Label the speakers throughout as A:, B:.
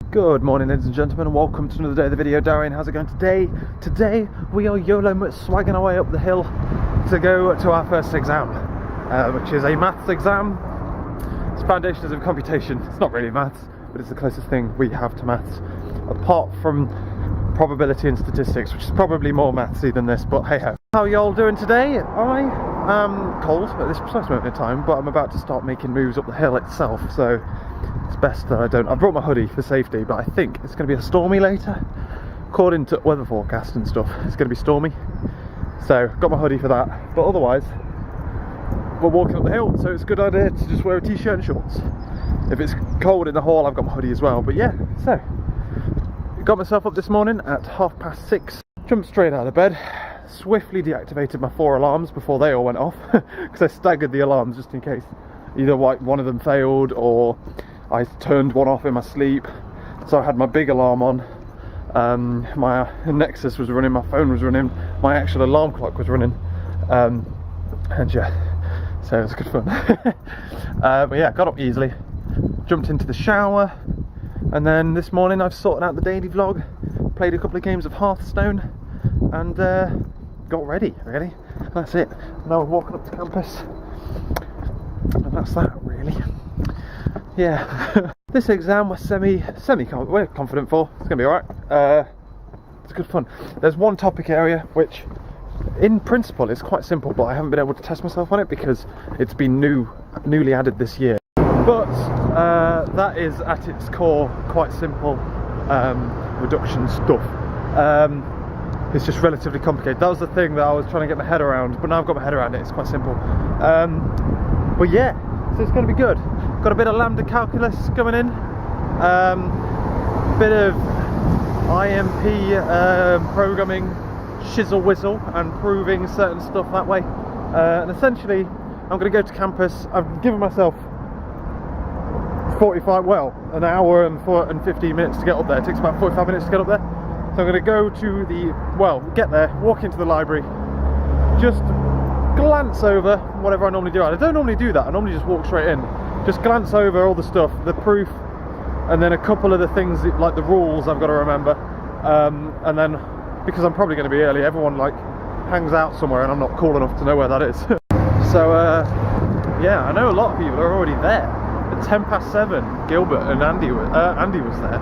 A: Good morning, ladies and gentlemen, and welcome to another day of the video. Darren, how's it going today? Today we are YOLO swagging our way up the hill to go to our first exam, which is a maths exam. It's Foundations of Computation. It's not really maths, but it's the closest thing we have to maths, apart from probability and statistics, which is probably more mathsy than this, but hey ho. How are y'all doing today? I am cold at this precise moment in time, but I'm about to start making moves up the hill itself, so it's best that I don't. I brought my hoodie for safety, but I think it's going to be a stormy later. According to weather forecast and stuff, it's going to be stormy. So, got my hoodie for that. But otherwise, we're walking up the hill, so it's a good idea to just wear a t-shirt and shorts. If it's cold in the hall, I've got my hoodie as well. But yeah, so got myself up this morning at 6:30. Jumped straight out of bed. Swiftly deactivated my 4 alarms before they all went off, because I staggered the alarms just in case either one of them failed or I turned one off in my sleep. So I had my big alarm on, my Nexus was running, my phone was running, my actual alarm clock was running, and yeah, so it was good fun. But yeah, got up easily, jumped into the shower, and then this morning I've sorted out the daily vlog, played a couple of games of Hearthstone, and got ready, really. That's it. Now we're walking up to campus, and that's that, really. Yeah. This exam we're we're confident for. It's gonna be alright. It's good fun. There's one topic area which in principle is quite simple, but I haven't been able to test myself on it because it's been newly added this year. But that is at its core quite simple reduction stuff. It's just relatively complicated. That was the thing that I was trying to get my head around, but now I've got my head around it, it's quite simple. But yeah, so it's going to be good. Got a bit of lambda calculus coming in, bit of IMP programming, shizzle whizzle, and proving certain stuff that way. And essentially, I'm going to go to campus. I've given myself an hour and 15 minutes to get up there. It takes about 45 minutes to get up there. So I'm going to go to get there, walk into the library, just glance over whatever I normally do. I don't normally do that, I normally just walk straight in. Just glance over all the stuff, the proof, and then a couple of the things like the rules I've got to remember. And then, because I'm probably going to be early, everyone like hangs out somewhere and I'm not cool enough to know where that is. So yeah, I know a lot of people are already there. At 7:10, Gilbert and Andy was there.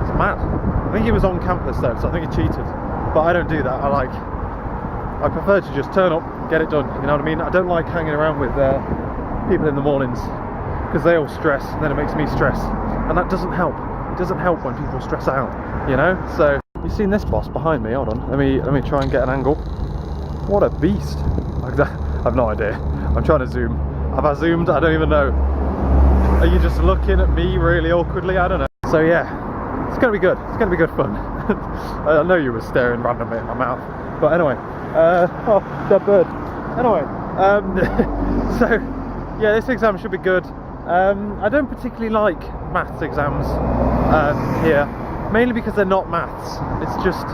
A: It's mad. I think he was on campus though, so I think he cheated. But I don't do that. I prefer to just turn up, get it done. You know what I mean? I don't like hanging around with people in the mornings because they all stress, and then it makes me stress, and that doesn't help. It doesn't help when people stress out, you know. So you've seen this boss behind me. Hold on, let me try and get an angle. What a beast! I've no idea. I'm trying to zoom. Have I zoomed? I don't even know. Are you just looking at me really awkwardly? I don't know. So yeah. It's going to be good. It's going to be good fun. I know you were staring randomly at my mouth. But anyway. Oh, dead bird. Anyway. So, yeah, this exam should be good. I don't particularly like maths exams here. Mainly because they're not maths. It's just...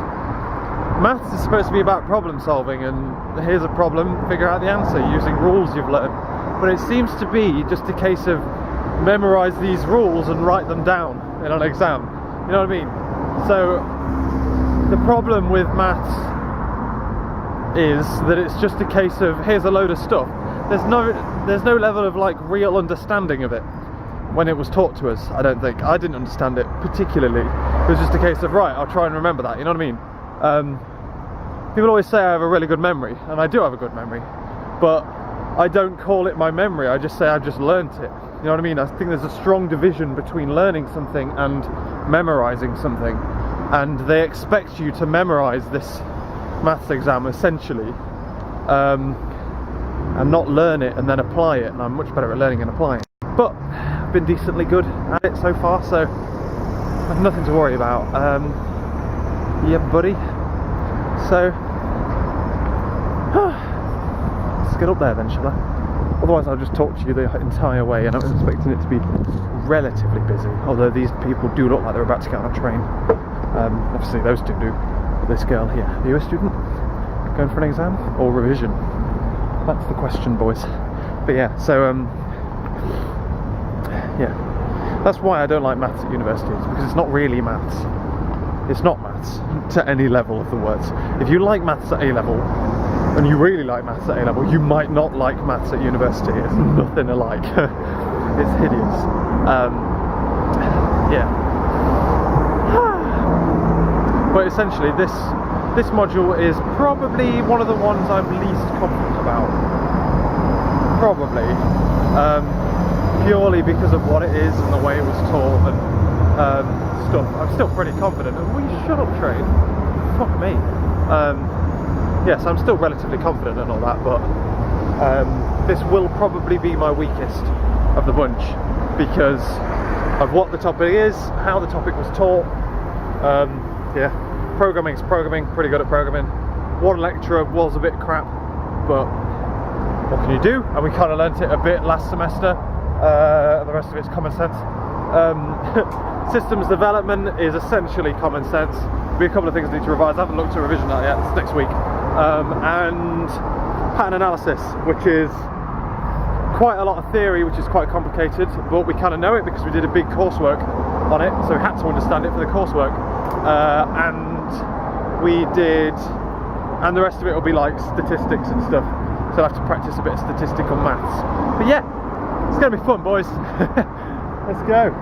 A: Maths is supposed to be about problem solving. And here's a problem, figure out the answer using rules you've learned. But it seems to be just a case of memorise these rules and write them down in an exam. You know what I mean? So the problem with maths is that it's just a case of here's a load of stuff. There's no level of like real understanding of it when it was taught to us. I don't think. I didn't understand it particularly. It was just a case of right, I'll try and remember that. You know what I mean? People always say I have a really good memory, and I do have a good memory, but I don't call it my memory. I just say I've just learnt it. You know what I mean? I think there's a strong division between learning something and memorising something, and they expect you to memorise this maths exam essentially, and not learn it and then apply it. And I'm much better at learning and applying it. But I've been decently good at it so far, so I've nothing to worry about. Yeah, buddy. So let's get up there then, shall I? Otherwise I'll just talk to you the entire way, and I'm expecting it to be relatively busy, although these people do look like they're about to get on a train. Obviously those two do, but this girl here, are you a student? Going for an exam or revision? That's the question, boys. But yeah, so yeah, That's why I don't like maths at universities, because it's not really maths. It's not maths to any level of the words. If you like maths at A level, and you really like maths at A level, you might not like maths at university. It's nothing alike. It's hideous. Yeah. But essentially, this module is probably one of the ones I'm least confident about. Probably. Purely because of what it is and the way it was taught and stuff. I'm still pretty confident. Will you shut up, train? Fuck me. Yes, I'm still relatively confident and all that, but this will probably be my weakest of the bunch because of what the topic is, how the topic was taught. Yeah, programming's programming, pretty good at programming. One lecturer was a bit crap, but what can you do? And we kind of learnt it a bit last semester. The rest of it's common sense. Systems development is essentially common sense. There'll be a couple of things I need to revise. I haven't looked at revision that yet. It's next week. And pattern analysis, which is quite a lot of theory, which is quite complicated, but we kind of know it because we did a big coursework on it, so we had to understand it for the coursework. And the rest of it will be like statistics and stuff. So I'll have to practice a bit of statistical maths. But yeah, it's going to be fun, boys. Let's go.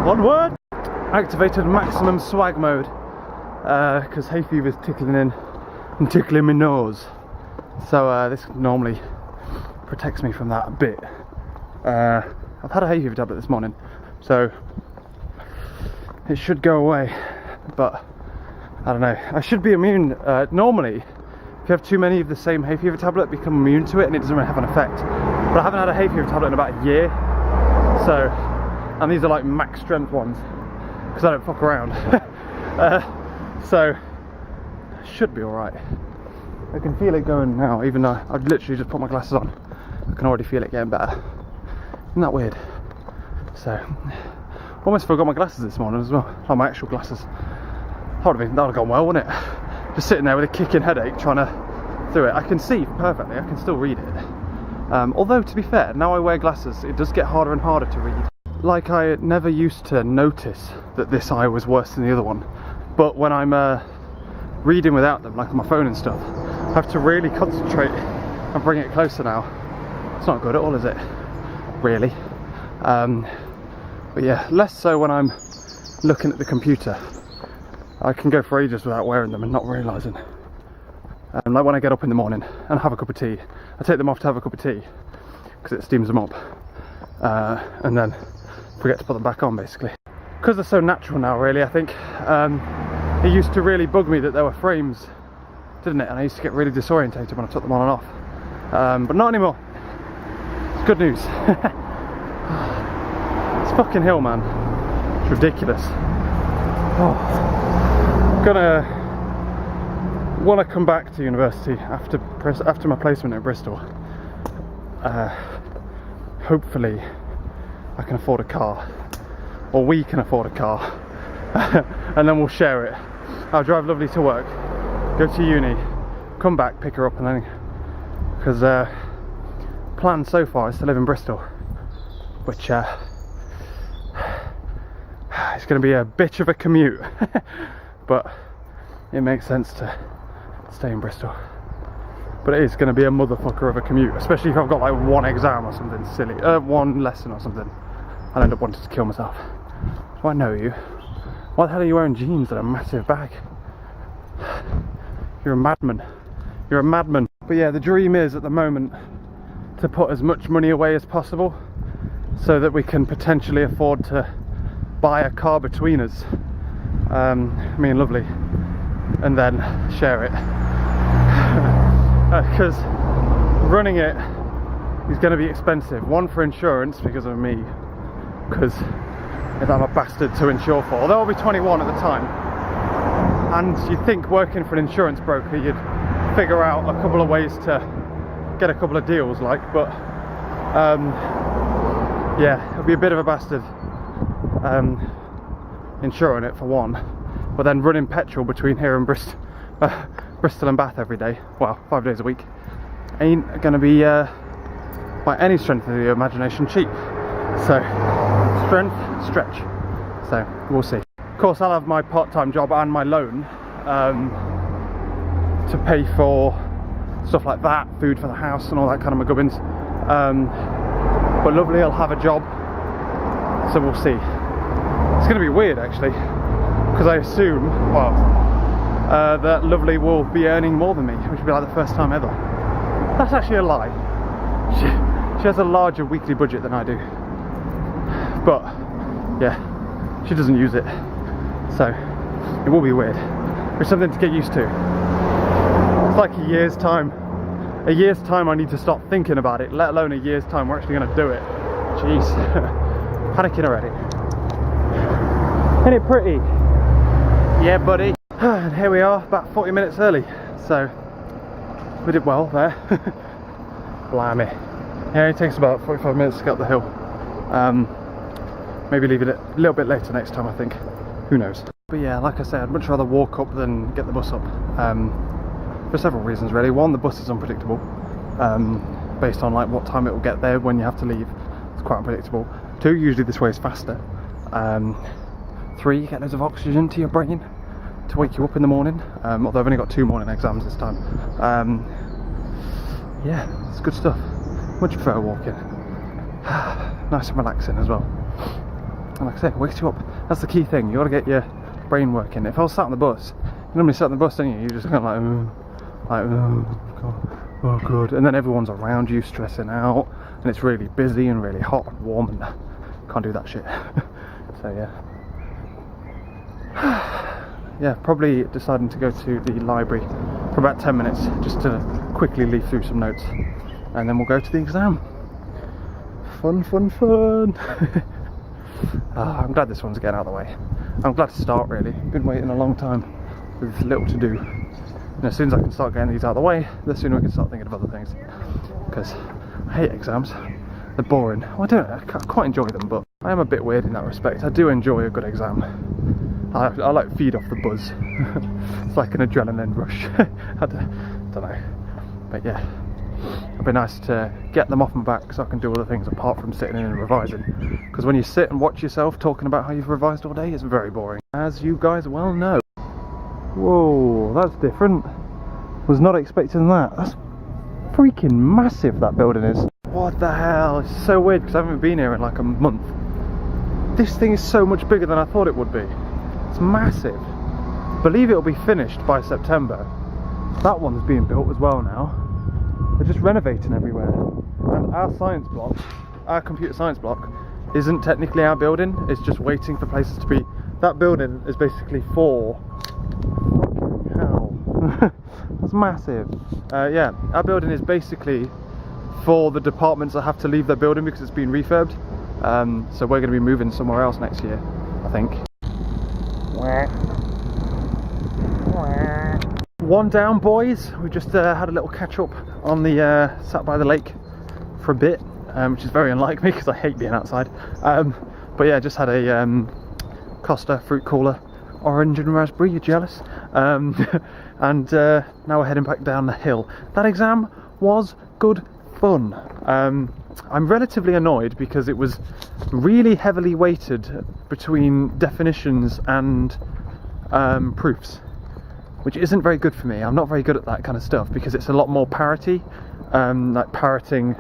A: Onward. Activated maximum swag mode because hay fever's tickling in and tickling my nose. So this normally protects me from that a bit. I've had a hay fever tablet this morning, so it should go away. But I don't know. I should be immune. Normally, if you have too many of the same hay fever tablet, become immune to it, and it doesn't really have an effect. But I haven't had a hay fever tablet in about a year, so, and these are like max strength ones because I don't fuck around. So should be all right. I can feel it going now, even though I've literally just put my glasses on. I can already feel it getting better. Isn't that weird? So, almost forgot my glasses this morning as well. Oh, my actual glasses. That would have gone well, wouldn't it? Just sitting there with a kicking headache, trying to do it. I can see perfectly. I can still read it. Although, to be fair, now I wear glasses, it does get harder and harder to read. Like, I never used to notice that this eye was worse than the other one. But when I'm reading without them, like on my phone and stuff, I have to really concentrate and bring it closer now. It's not good at all, is it? Really. But yeah, less so when I'm looking at the computer. I can go for ages without wearing them and not realising. Like when I get up in the morning and have a cup of tea, I take them off to have a cup of tea because it steams them up, and then forget to put them back on, basically. Because they're so natural now, really, I think. It used to really bug me that there were frames, didn't it? And I used to get really disorientated when I took them on and off. But not anymore. It's good news. It's fucking hill, man. It's ridiculous. Oh. When I come back to university after my placement at Bristol, hopefully I can afford a car, or we can afford a car, and then we'll share it. I'll drive lovely to work, go to uni, come back, pick her up, and then, because plan so far is to live in Bristol, which it's going to be a bitch of a commute. But it makes sense to stay in Bristol. But it is going to be a motherfucker of a commute, especially if I've got like one exam or something silly, one lesson or something. I'll end up wanting to kill myself. Do I know you? Why the hell are you wearing jeans and a massive bag? You're a madman. You're a madman. But yeah, the dream is at the moment to put as much money away as possible so that we can potentially afford to buy a car between us. Me and Lovely, and then share it. Because running it is going to be expensive. One, for insurance because of me, because I'm a bastard to insure for. Although I'll be 21 at the time, and you'd think working for an insurance broker you'd figure out a couple of ways to get a couple of deals, like, but yeah, it'll be a bit of a bastard. Insuring it for one, but then running petrol between here and Bristol and Bath every day, well, 5 days a week, ain't gonna be by any strength of the imagination cheap. So strength, stretch. So we'll see. Of course, I'll have my part-time job and my loan to pay for stuff like that, food for the house and all that kind of McGubbins. But Lovely will have a job, so we'll see. It's going to be weird actually, because I assume, well, that Lovely will be earning more than me, which will be like the first time ever. That's actually a lie. She has a larger weekly budget than I do, but yeah, she doesn't use it, so it will be weird. It's something to get used to. It's like a year's time. A year's time I need to stop thinking about it, let alone a year's time we're actually going to do it. Jeez. Panicking already. Isn't it pretty? Yeah, buddy. And here we are, about 40 minutes early. So, we did well there. Blimey. Yeah, it takes about 45 minutes to get up the hill. Maybe leave it a little bit later next time, I think. Who knows? But yeah, like I said, I'd much rather walk up than get the bus up. For several reasons really. One, the bus is unpredictable, based on like what time it will get there when you have to leave. It's quite unpredictable. Two, usually this way is faster. Three, you get loads of oxygen to your brain to wake you up in the morning, although I've only got 2 morning exams this time. Yeah, it's good stuff. Much prefer walking. Nice and relaxing as well. And like I say, it wakes you up. That's the key thing, you got to get your brain working. If I was sat on the bus, you normally sit on the bus, don't you? You're just kind of like, oh god, oh god, and then everyone's around you stressing out, and it's really busy and really hot and warm, and can't do that shit. So yeah. Yeah, probably deciding to go to the library for about 10 minutes just to quickly leaf through some notes, and then we'll go to the exam. Fun, fun, fun. I'm glad this one's getting out of the way. I'm glad to start really. Been waiting a long time with little to do. And as soon as I can start getting these out of the way, the sooner we can start thinking of other things. Because I hate exams. They're boring. Well, I quite enjoy them, but I am a bit weird in that respect. I do enjoy a good exam. I like feed off the buzz. It's like an adrenaline rush. I don't know. But yeah, it'd be nice to get them off my back so I can do other things apart from sitting in and revising. Because when you sit and watch yourself talking about how you've revised all day, it's very boring, as you guys well know. Whoa, that's different. Was not expecting that. That's freaking massive, that building is. What the hell? It's so weird because I haven't been here in like a month. This thing is so much bigger than I thought it would be. It's massive. I believe it'll be finished by September. That one's being built as well now. They're just renovating everywhere. And our science block, our computer science block, isn't technically our building. It's just waiting for places to be. That building is basically for... Hell. That's massive. Yeah, our building is basically for the departments that have to leave their building because it's been refurbed. So we're going to be moving somewhere else next year, I think. One down, boys. We just had a little catch up on the sat by the lake for a bit, which is very unlike me because I hate being outside. But yeah, just had a Costa fruit cooler, orange and raspberry. You're jealous? And now we're heading back down the hill. That exam was good fun. I'm relatively annoyed because it was really heavily weighted between definitions and proofs, which isn't very good for me. I'm not very good at that kind of stuff because it's a lot more parity, like parroting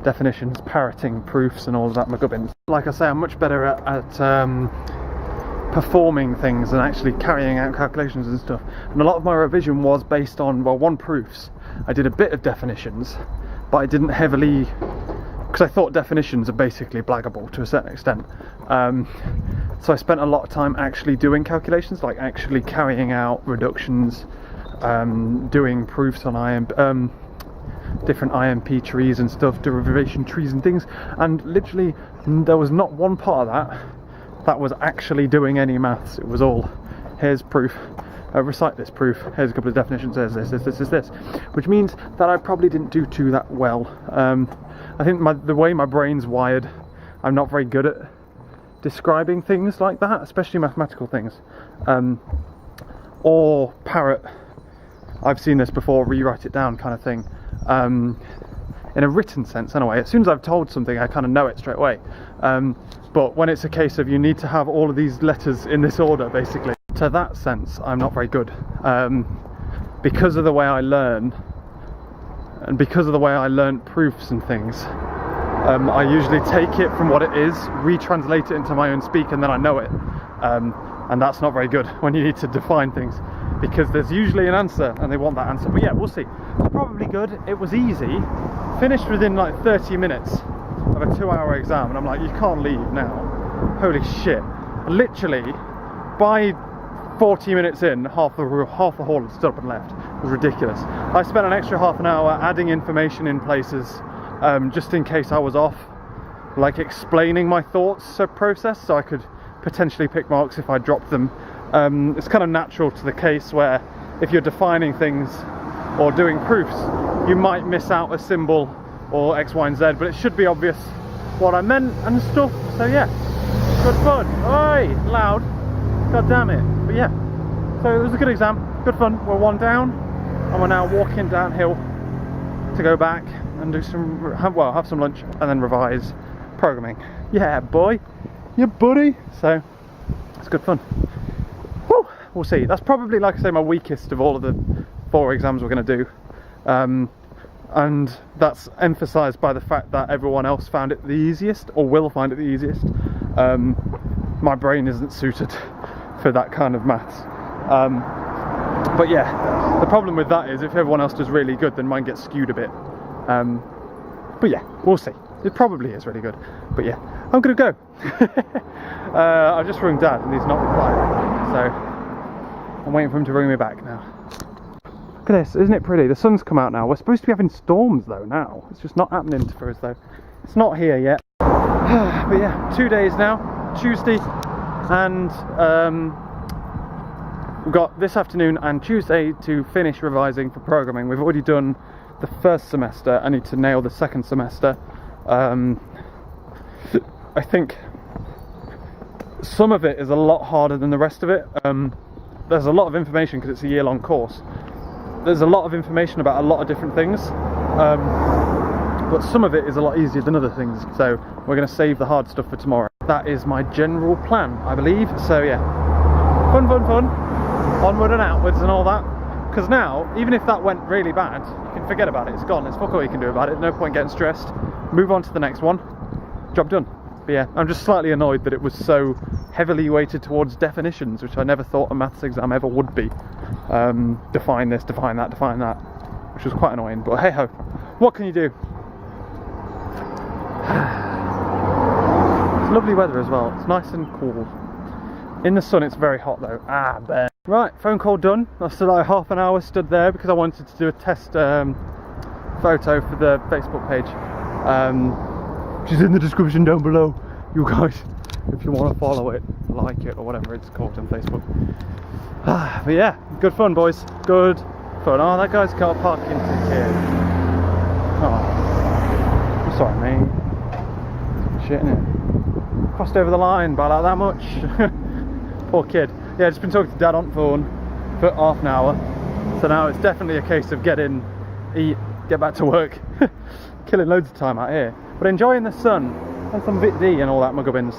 A: definitions, parroting proofs and all of that McGubbins. Like I say, I'm much better at performing things and actually carrying out calculations and stuff. And a lot of my revision was based on, well, one, proofs. I did a bit of definitions, but I didn't heavily, because I thought definitions are basically blaggable to a certain extent. So I spent a lot of time actually doing calculations, like actually carrying out reductions, doing proofs on different IMP trees and stuff, derivation trees and things, and literally there was not one part of that was actually doing any maths. It was all, here's proof, recite this proof, here's a couple of definitions, there's this, which means that I probably didn't do that well. I think the way my brain's wired, I'm not very good at describing things like that, especially mathematical things, or parrot, I've seen this before, rewrite it down kind of thing. in a written sense anyway. As soon as I've told something, I kind of know it straight away. But when it's a case of you need to have all of these letters in this order, basically, to that sense, I'm not very good. Because of the way I learn, and because of the way I learn proofs and things, I usually take it from what it is, retranslate it into my own speak, and then I know it. And that's not very good when you need to define things, because there's usually an answer and they want that answer. But yeah, we'll see. It's probably good. It was easy. Finished within like 30 minutes of a 2-hour exam, and I'm like, you can't leave now. Holy shit. Literally, by 40 minutes in, half the hall had stood up and left. It was ridiculous. I spent an extra half an hour adding information in places, just in case I was off, like explaining my thoughts process, so I could potentially pick marks if I dropped them. It's kind of natural to the case where if you're defining things or doing proofs, you might miss out a symbol or X, Y, and Z, but it should be obvious what I meant and stuff. So yeah, good fun. Oi, loud. God damn it. But yeah, so it was a good exam, good fun. We're one down, and we're now walking downhill to go back and do some, have some lunch and then revise programming. Yeah, boy. Yeah, buddy. So it's good fun. Whew, we'll see. That's probably, like I say, my weakest of all of the 4 exams we're going to do, and that's emphasised by the fact that everyone else found it the easiest, or will find it the easiest. My brain isn't suited for that kind of maths. But yeah, the problem with that is if everyone else does really good, then mine gets skewed a bit. But yeah, we'll see. It probably is really good. But yeah, I'm gonna go. I've just rung Dad and he's not replied, so I'm waiting for him to ring me back now. Look at this, isn't it pretty? The sun's come out now. We're supposed to be having storms though now. It's just not happening for us though. It's not here yet. But yeah, 2 days now, Tuesday, and we've got this afternoon and Tuesday to finish revising for programming. We've already done the first semester. I need to nail the second semester. I think some of it is a lot harder than the rest of it. There's a lot of information because it's a year-long course. There's a lot of information about a lot of different things, but some of it is a lot easier than other things, so we're going to save the hard stuff for tomorrow. That is my general plan, I believe. So yeah, fun, onward and outwards and all that. Because now, even if that went really bad, you can forget about it. It's gone. It's fuck all you can do about it. No point getting stressed. Move on to the next one. Job done. But yeah, I'm just slightly annoyed that it was so heavily weighted towards definitions, which I never thought a maths exam ever would be. Define this, define that, which was quite annoying. But hey ho, what can you do? It's lovely weather as well. It's nice and cool. In the sun, it's very hot though. Ben. Right, phone call done. I stood like half an hour stood there because I wanted to do a test photo for the Facebook page. Which is in the description down below, you guys, if you want to follow it, like it, or whatever it's called on Facebook. But yeah, good fun, boys. Good fun. Oh, that guy's got a parking ticket. Oh, I'm sorry, mate. Shit, innit? Crossed over the line by like that much. Poor kid. Yeah, just been talking to Dad on the phone for half an hour. So now it's definitely a case of get in, eat, get back to work. Killing loads of time out here. But enjoying the sun and some Vit D and all that mugubbins.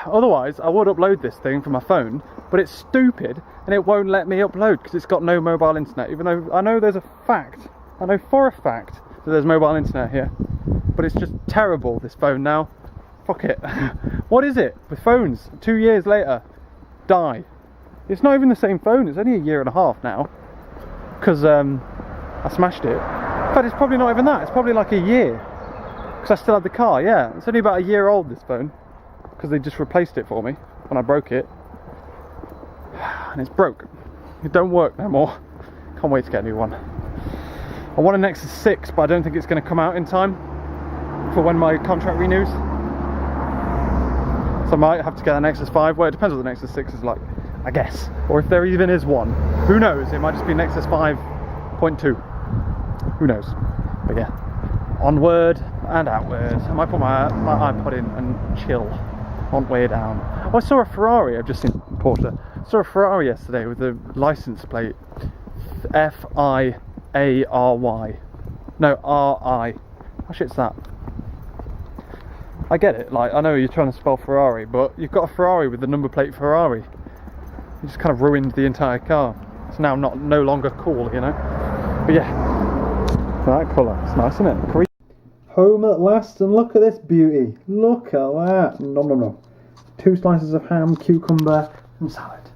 A: Otherwise, I would upload this thing from my phone, but it's stupid and it won't let me upload because it's got no mobile internet. Even though I know there's a fact, I know for a fact that there's mobile internet here, but it's just terrible, this phone now. Fuck it. What is it with phones 2 years later? Die. It's not even the same phone, it's only a year and a half now, because I smashed it. In fact, it's probably not even that, it's probably like a year, because I still had the car. Yeah, it's only about a year old, this phone, because they just replaced it for me when I broke it, and it's broke. It don't work no more. Can't wait to get a new one. I want a Nexus 6, but I don't think it's going to come out in time for when my contract renews. So I might have to get a Nexus 5. Well, it depends what the Nexus 6 is like, I guess. Or if there even is one. Who knows? It might just be Nexus 5.2. Who knows? But yeah, onward and outward. I might put my iPod in and chill on way down. Oh, I saw a Ferrari. I've just seen Porsche. I saw a Ferrari yesterday with the license plate FI F-A-R-Y. No, R-I. How shit's that? I get it, like, I know you're trying to spell Ferrari, but you've got a Ferrari with the number plate Ferrari. You just kind of ruined the entire car. It's now no longer cool, you know? But yeah, that colour, it's nice, isn't it? Home at last, and look at this beauty. Look at that. Nom nom nom. 2 slices of ham, cucumber, and salad.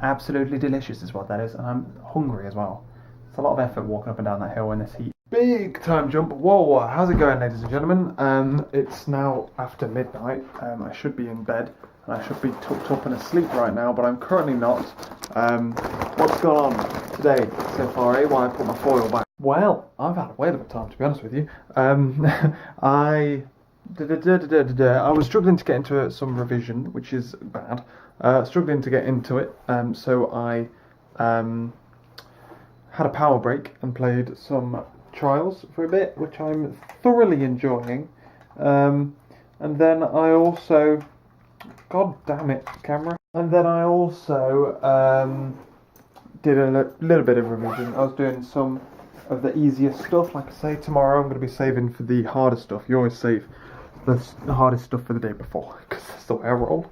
A: Absolutely delicious is what that is, and I'm hungry as well. It's a lot of effort walking up and down that hill in this heat. Big time jump. Whoa, how's it going, ladies and gentlemen? It's now after midnight. I should be in bed, and I should be tucked up and asleep right now, but I'm currently not. What's gone on today so far, eh? Why I put my foil back? Well, I've had a whale of a time, to be honest with you. I was struggling to get into some revision, which is bad. Struggling to get into it, so I had a power break and played some Trials for a bit, which I'm thoroughly enjoying. And then I also, god damn it, camera. And then I also did a little bit of revision. I was doing some of the easier stuff. Like I say, tomorrow I'm going to be saving for the harder stuff. You always save the hardest stuff for the day before, because that's the way I roll.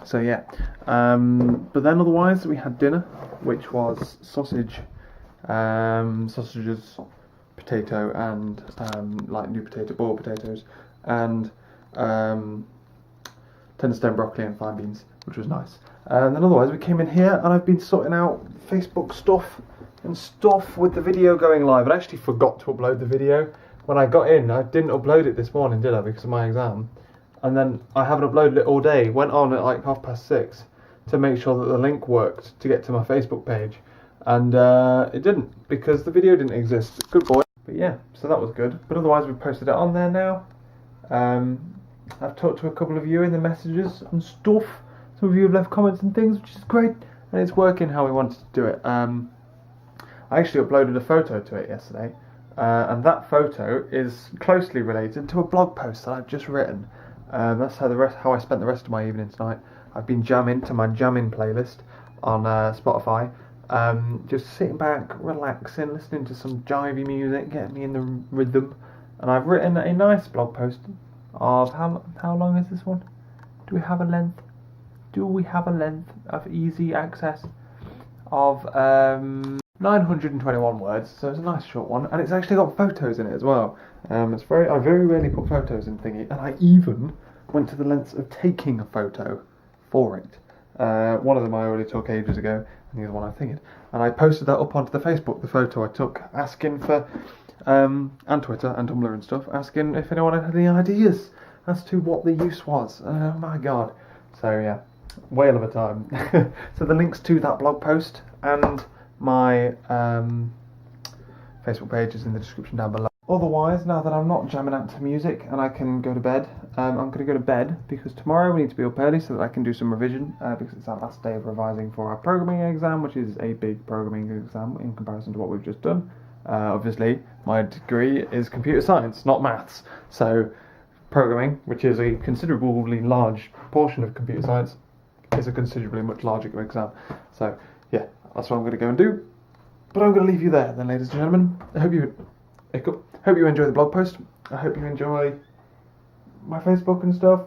A: So yeah, but then otherwise we had dinner, which was sausages, potato, and like new potato, boiled potatoes, and tender stem broccoli and fine beans, which was nice. And then otherwise we came in here, and I've been sorting out Facebook stuff with the video going live. I actually forgot to upload the video when I got in. I didn't upload it this morning, did I, because of my exam? And then I haven't uploaded it all day. Went on at like 6:30 to make sure that the link worked to get to my Facebook page, and it didn't, because the video didn't exist. Good boy. But yeah, so that was good. But otherwise we've posted it on there now. I've talked to a couple of you in the messages and stuff. Some of you have left comments and things, which is great, and it's working how we wanted to do it. I actually uploaded a photo to it yesterday, and that photo is closely related to a blog post that I've just written. That's how I spent the rest of my evening tonight. I've been jamming to my jamming playlist on Spotify, just sitting back, relaxing, listening to some jivey music, getting me in the rhythm. And I've written a nice blog post of how long is this one? Do we have a length? Do we have a length of easy access of 921 words? So it's a nice short one, and it's actually got photos in it as well. I very rarely put photos in thingy, and I even went to the lengths of taking a photo for it. One of them I already took ages ago, and the other one I figured. And I posted that up onto the Facebook, the photo I took, asking for, and Twitter and Tumblr and stuff, asking if anyone had any ideas as to what the use was. Oh my god. So yeah, whale of a time. So the links to that blog post and my Facebook page is in the description down below. Otherwise, now that I'm not jamming out to music and I can go to bed, I'm going to go to bed because tomorrow we need to be up early so that I can do some revision, because it's our last day of revising for our programming exam, which is a big programming exam in comparison to what we've just done. Obviously, my degree is computer science, not maths, so programming, which is a considerably large portion of computer science, is a considerably much larger exam. So yeah, that's what I'm going to go and do. But I'm going to leave you there then, ladies and gentlemen. I hope you enjoy the blog post. I hope you enjoy my Facebook and stuff,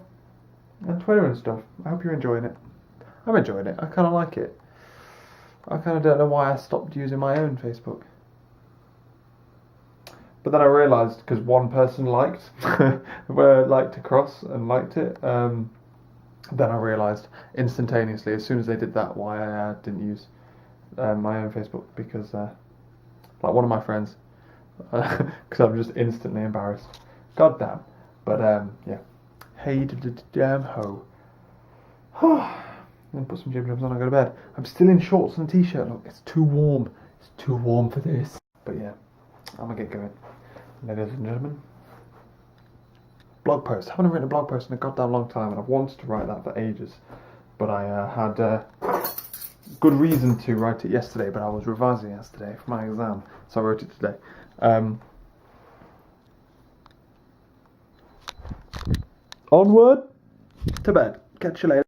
A: and Twitter and stuff. I hope you're enjoying it. I'm enjoying it. I kind of like it. I kind of don't know why I stopped using my own Facebook. But then I realised, because one person liked, liked across and liked it, then I realised instantaneously, as soon as they did that, why I didn't use my own Facebook, because like one of my friends, because I'm just instantly embarrassed. God damn. But yeah. Hey damn ho. Then put some jib jabs on and go to bed. I'm still in shorts and a t-shirt. Look, it's too warm. It's too warm for this. But yeah, I'm gonna get going. Ladies and gentlemen. Blog post. I haven't written a blog post in a goddamn long time, and I've wanted to write that for ages. But I had good reason to write it yesterday, but I was revising yesterday for my exam, so I wrote it today. Onward to bed. Catch you later.